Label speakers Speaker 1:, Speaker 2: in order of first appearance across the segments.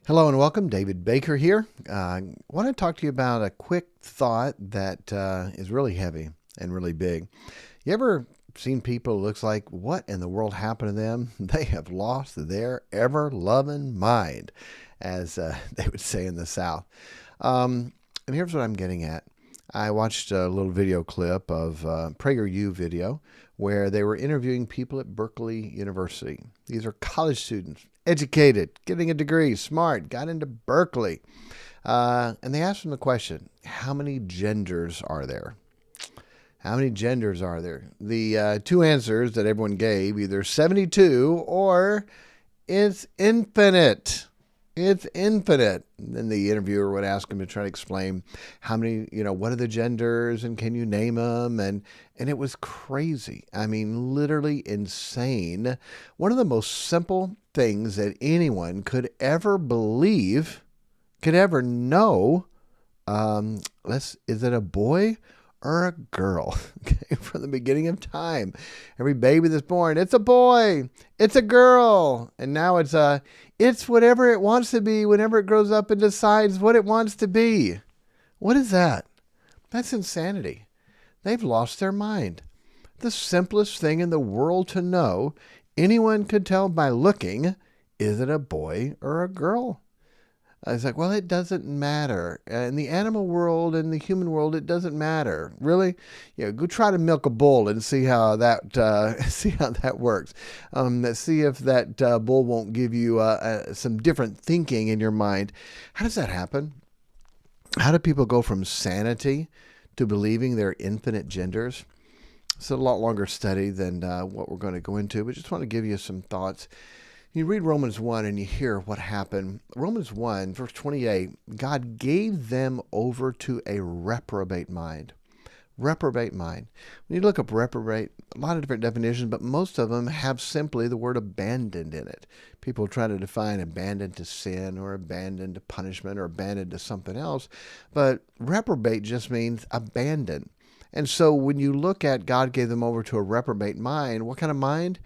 Speaker 1: Hello and welcome. David Baker here. I want to talk to you about a quick thought that is really heavy and really big. You ever seen people who looks like what in the world happened to them? They have lost their ever-loving mind, as they would say in the South. And here's what I'm getting at. I watched a little video clip of PragerU video where they were interviewing people at Berkeley University. These are college students, educated, getting a degree, smart, got into Berkeley. And they asked them the question, how many genders are there? How many genders are there? The two answers that everyone gave, either 72 or it's infinite. It's infinite. And then the interviewer would ask him to try to explain how many, what are the genders and can you name them? And it was crazy. I mean, literally insane. One of the most simple things that anyone could ever believe, could ever know. Is it a boy or a girl? Okay, from the beginning of time, every baby that's born, it's a boy, it's a girl, and now it's whatever it wants to be whenever it grows up and decides what it wants to be. What is that? That's insanity. They've lost their mind. The simplest thing in the world to know, anyone could tell by looking, is it a boy or a girl? I was like, well, it doesn't matter. In the animal world and the human world, it doesn't matter. Really? Go try to milk a bull and see how that works. See if that bull won't give you some different thinking in your mind. How does that happen? How do people go from sanity to believing there are infinite genders? It's a lot longer study than what we're going to go into, but just want to give you some thoughts. You read Romans 1 and you hear what happened. Romans 1, verse 28, God gave them over to a reprobate mind. Reprobate mind. When you look up reprobate, a lot of different definitions, but most of them have simply the word abandoned in it. People try to define abandoned to sin or abandoned to punishment or abandoned to something else, but reprobate just means abandoned. And so when you look at God gave them over to a reprobate mind, what kind of mind?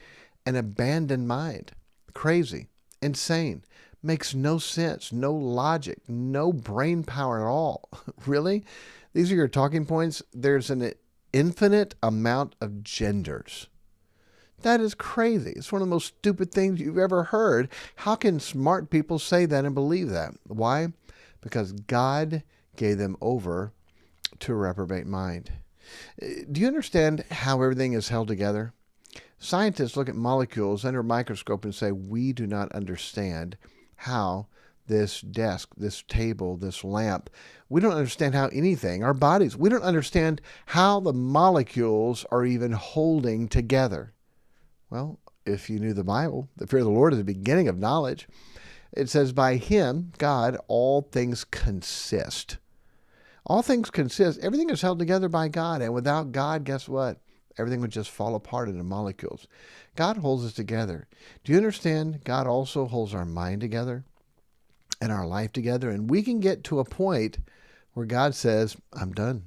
Speaker 1: An abandoned mind. Crazy, insane, makes no sense, no logic, no brain power at all. Really? These are your talking points? There's an infinite amount of genders. That is crazy. It's one of the most stupid things you've ever heard. How can smart people say that and believe that? Why? Because God gave them over to a reprobate mind. Do you understand how everything is held together? Scientists look at molecules under a microscope and say, we do not understand how this desk, this table, this lamp, we don't understand how anything, our bodies, we don't understand how the molecules are even holding together. Well, if you knew the Bible, the fear of the Lord is the beginning of knowledge. It says, by him, God, all things consist. All things consist. Everything is held together by God. And without God, guess what? Everything would just fall apart into molecules. God holds us together. Do you understand? God also holds our mind together and our life together. And we can get to a point where God says, I'm done.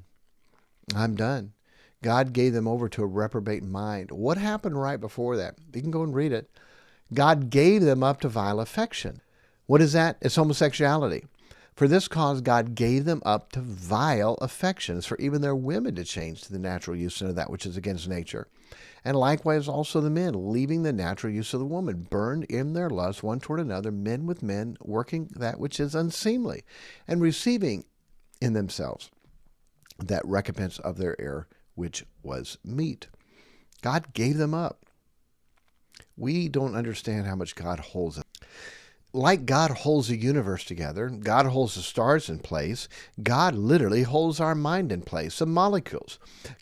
Speaker 1: I'm done. God gave them over to a reprobate mind. What happened right before that? You can go and read it. God gave them up to vile affection. What is that? It's homosexuality. For this cause, God gave them up to vile affections, for even their women to change to the natural use of that which is against nature. And likewise also the men, leaving the natural use of the woman, burned in their lust one toward another, men with men, working that which is unseemly, and receiving in themselves that recompense of their error, which was meat. God gave them up. We don't understand how much God holds us. Like God holds the universe together, God holds the stars in place, God literally holds our mind in place, the molecules.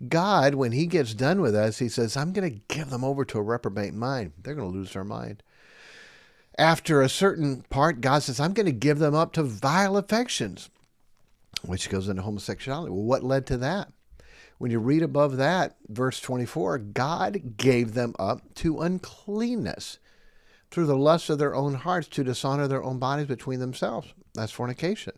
Speaker 1: God, when he gets done with us, he says, I'm going to give them over to a reprobate mind. They're going to lose their mind. After a certain part, God says, I'm going to give them up to vile affections, which goes into homosexuality. Well, what led to that? When you read above that, verse 24, God gave them up to uncleanness, through the lust of their own hearts, to dishonor their own bodies between themselves. That's fornication.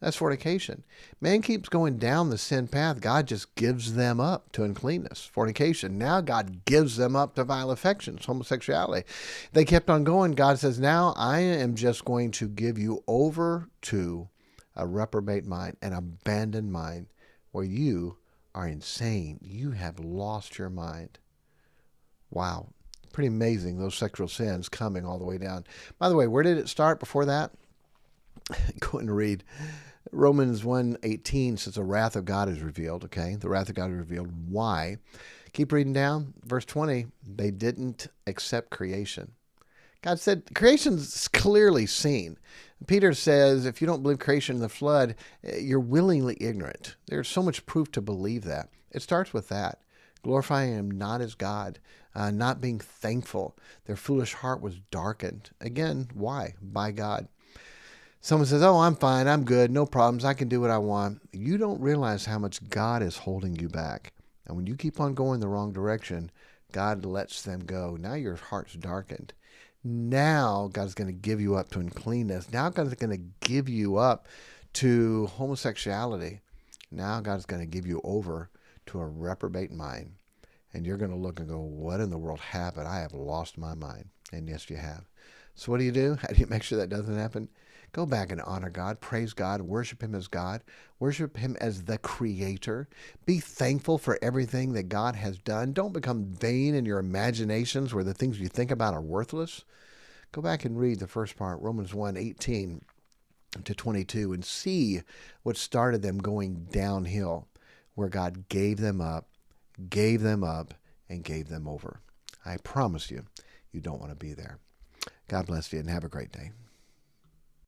Speaker 1: That's fornication. Man keeps going down the sin path. God just gives them up to uncleanness, fornication. Now God gives them up to vile affections, homosexuality. They kept on going. God says, now I am just going to give you over to a reprobate mind, an abandoned mind, where you are insane. You have lost your mind. Wow. Pretty amazing, those sexual sins coming all the way down. By the way, where did it start before that? Go and read Romans 1:18 says the wrath of God is revealed. Okay, the wrath of God is revealed. Why? Keep reading down. Verse 20, they didn't accept creation. God said creation's clearly seen. Peter says if you don't believe creation in the flood, you're willingly ignorant. There's so much proof to believe that. It starts with that. Glorifying him not as God, not being thankful. Their foolish heart was darkened. Again, why? By God. Someone says, oh, I'm fine, I'm good, no problems, I can do what I want. You don't realize how much God is holding you back. And when you keep on going the wrong direction, God lets them go. Now your heart's darkened. Now God's going to give you up to uncleanness. Now God's going to give you up to homosexuality. Now God's going to give you over to a reprobate mind. And you're going to look and go, what in the world happened? I have lost my mind. And yes, you have. So what do? How do you make sure that doesn't happen? Go back and honor God, praise God, worship him as God, worship him as the creator. Be thankful for everything that God has done. Don't become vain in your imaginations where the things you think about are worthless. Go back and read the first part, Romans 1:18 to 22, and see what started them going downhill, where God gave them up, and gave them over. I promise you, you don't want to be there. God bless you and have a great day.